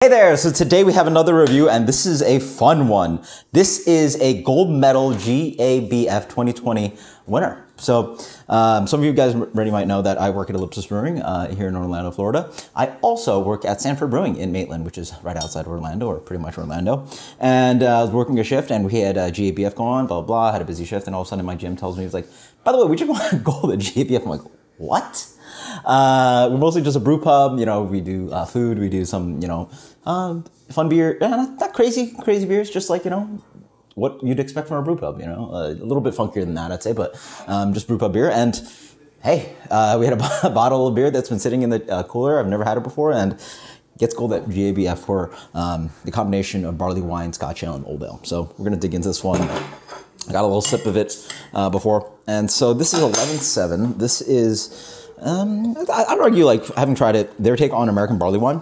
Hey there, so today we have another review and this is a fun one. This is a gold medal GABF 2020 winner. So some of you guys already might know that I work at Ellipsis Brewing here in Orlando, Florida. I also work at Sanford Brewing in Maitland, which is right outside Orlando, or pretty much Orlando. And I was working a shift and we had GABF going on, blah, blah, blah, had a busy shift, and all of a sudden my gym tells me, he's like, by the way, we just want gold at GABF. I'm like, what? We're mostly just a brew pub, you know, we do food, we do some, you know, fun beer, not crazy beers, just like, you know, what you'd expect from a brew pub, you know, a little bit funkier than that, I'd say, but just brew pub beer. And hey, we had a bottle of beer that's been sitting in the cooler. I've never had it before, and gets gold at GABF for the combination of Barleywine, Scotch Ale, and Old Ale. So we're gonna dig into this one. I got a little sip of it before, and so this is 11.7. This is, I'd argue, like, having tried it, their take on American barley wine.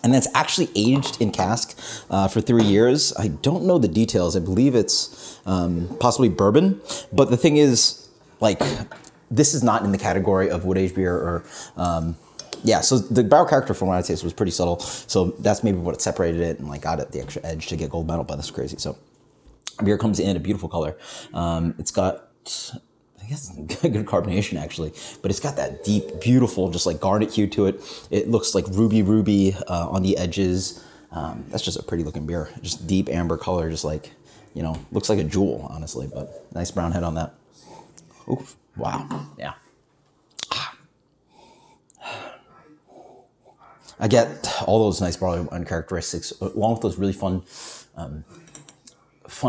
And that's actually aged in cask for 3 years. I don't know the details. I believe it's possibly bourbon. But the thing is, like, this is not in the category of wood aged beer or, yeah. So the barrel character from what I'd say was pretty subtle. So that's maybe what separated it and like got it the extra edge to get gold medal. But that's crazy. So beer comes in a beautiful color. It's got, I guess, good carbonation actually, but it's got that deep, beautiful, just like garnet hue to it. It looks like ruby on the edges. That's just a pretty looking beer. Just deep amber color, just like, you know, looks like a jewel, honestly, but nice brown head on that. Oof, wow, yeah. I get all those nice barley wine characteristics along with those really fun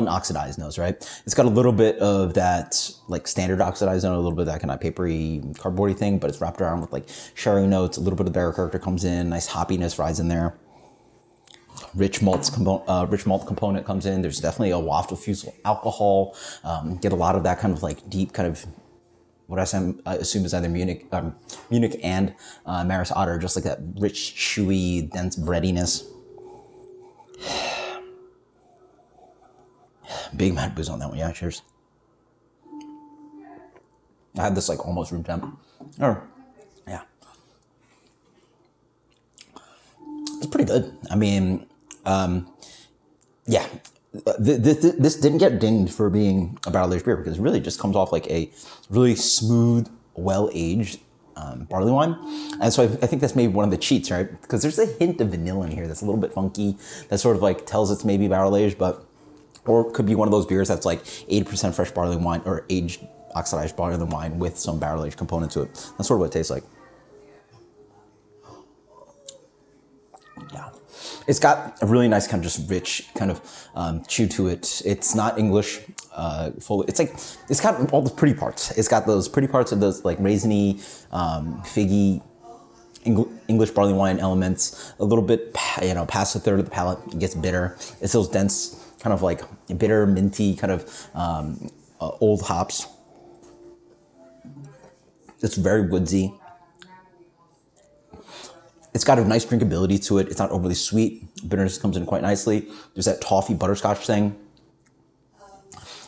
oxidized nose, right? It's got a little bit of that like standard oxidized note, a little bit of that kind of papery, cardboardy thing, but it's wrapped around with like sherry notes. A little bit of barrel character comes in, nice hoppiness rides in there. Rich malt component comes in. There's definitely a waft of fusel alcohol. Get a lot of that kind of like deep kind of what I assume is either Munich and Maris Otter, just like that rich, chewy, dense breadiness. Big mad booze on that one, yeah, cheers. I had this like almost room temp. Or, yeah. It's pretty good. I mean, yeah. This didn't get dinged for being a barrel-aged beer because it really just comes off like a really smooth, well-aged barley wine. And so I think that's maybe one of the cheats, right? Because there's a hint of vanilla in here that's a little bit funky, that sort of like tells it's maybe barrel-aged, but or it could be one of those beers that's like 80% fresh barley wine or aged oxidized barley wine with some barrel aged component to it. That's sort of what it tastes like. Yeah. It's got a really nice kind of just rich kind of chew to it. It's not English full. It's like, it's got all the pretty parts. It's got those pretty parts of those like raisiny, figgy, English barley wine elements, a little bit, you know, past a third of the palate, it gets bitter. It's those dense, kind of like bitter, minty, kind of old hops. It's very woodsy. It's got a nice drinkability to it. It's not overly sweet. Bitterness comes in quite nicely. There's that toffee butterscotch thing.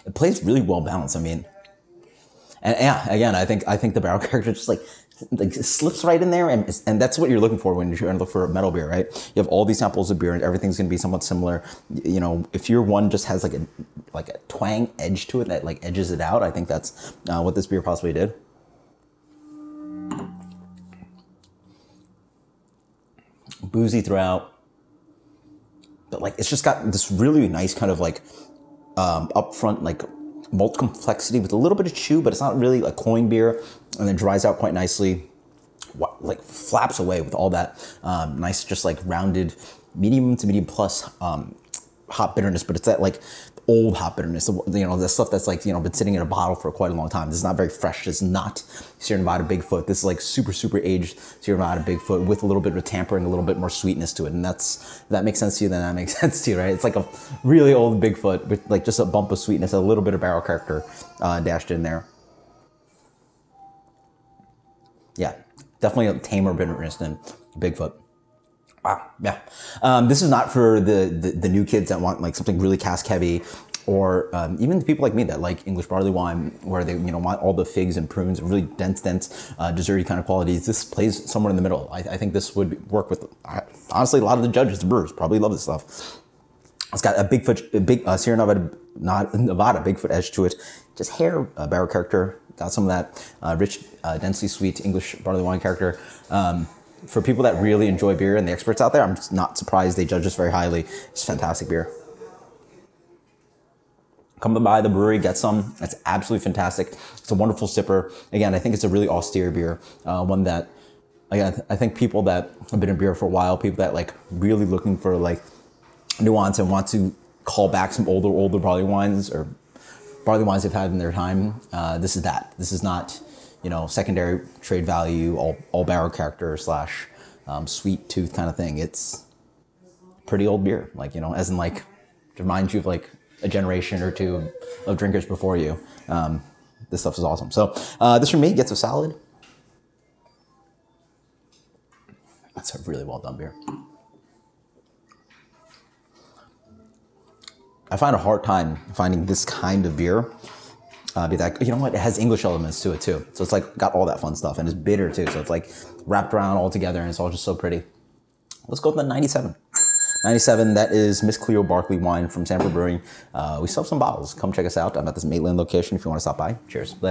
It plays really well balanced. I mean, and yeah, again, I think the barrel character just like slips right in there, and that's what you're looking for when you're trying to look for a metal beer, right? You have all these samples of beer, and everything's going to be somewhat similar. You know, if your one just has like a twang edge to it that like edges it out, I think that's what this beer possibly did. Boozy throughout, but like it's just got this really nice kind of like upfront like malt complexity with a little bit of chew, but it's not really a cloying beer, and then dries out quite nicely, like flaps away with all that nice, just like rounded medium to medium plus hop bitterness, but it's that like old hop bitterness, you know, the stuff that's like, you know, been sitting in a bottle for quite a long time. This is not very fresh. It's not Sierra Nevada Bigfoot. This is like super aged Sierra Nevada Bigfoot with a little bit of tampering, a little bit more sweetness to it. And if that makes sense to you, then that makes sense to you, right? It's like a really old Bigfoot with like just a bump of sweetness, a little bit of barrel character dashed in there. Yeah, definitely a tamer bitterness than Bigfoot. Wow, yeah. This is not for the new kids that want like something really cask heavy. or even the people like me that like English barley wine, where they want all the figs and prunes and really dense, desserty kind of qualities. This plays somewhere in the middle. I think this would work with, honestly, a lot of the judges, the brewers, probably love this stuff. It's got a big Sierra Nevada Bigfoot edge to it. Just hair barrel character. Got some of that rich, densely sweet English barley wine character. For people that really enjoy beer and the experts out there, I'm just not surprised they judge this very highly. It's fantastic beer. Come by the brewery, get some. It's absolutely fantastic. It's a wonderful sipper. Again, I think it's a really austere beer. One that, again, I think people that have been in beer for a while, people that like really looking for like nuance and want to call back some older barley wines or barley wines they've had in their time. This is that. This is not, secondary trade value, all barrel character / sweet tooth kind of thing. It's pretty old beer, like, as in like, to remind you of like a generation or two of drinkers before you. This stuff is awesome. So this from me gets a solid. That's a really well done beer. I find a hard time finding this kind of beer. Be that, it has English elements to it too. So it's like got all that fun stuff, and it's bitter too. So it's like wrapped around all together, and it's all just so pretty. Let's go with the 97. 97, that is Miss Cleo Barkley wine from Sanford Brewing. We still have some bottles. Come check us out. I'm at this Maitland location if you want to stop by. Cheers. Later.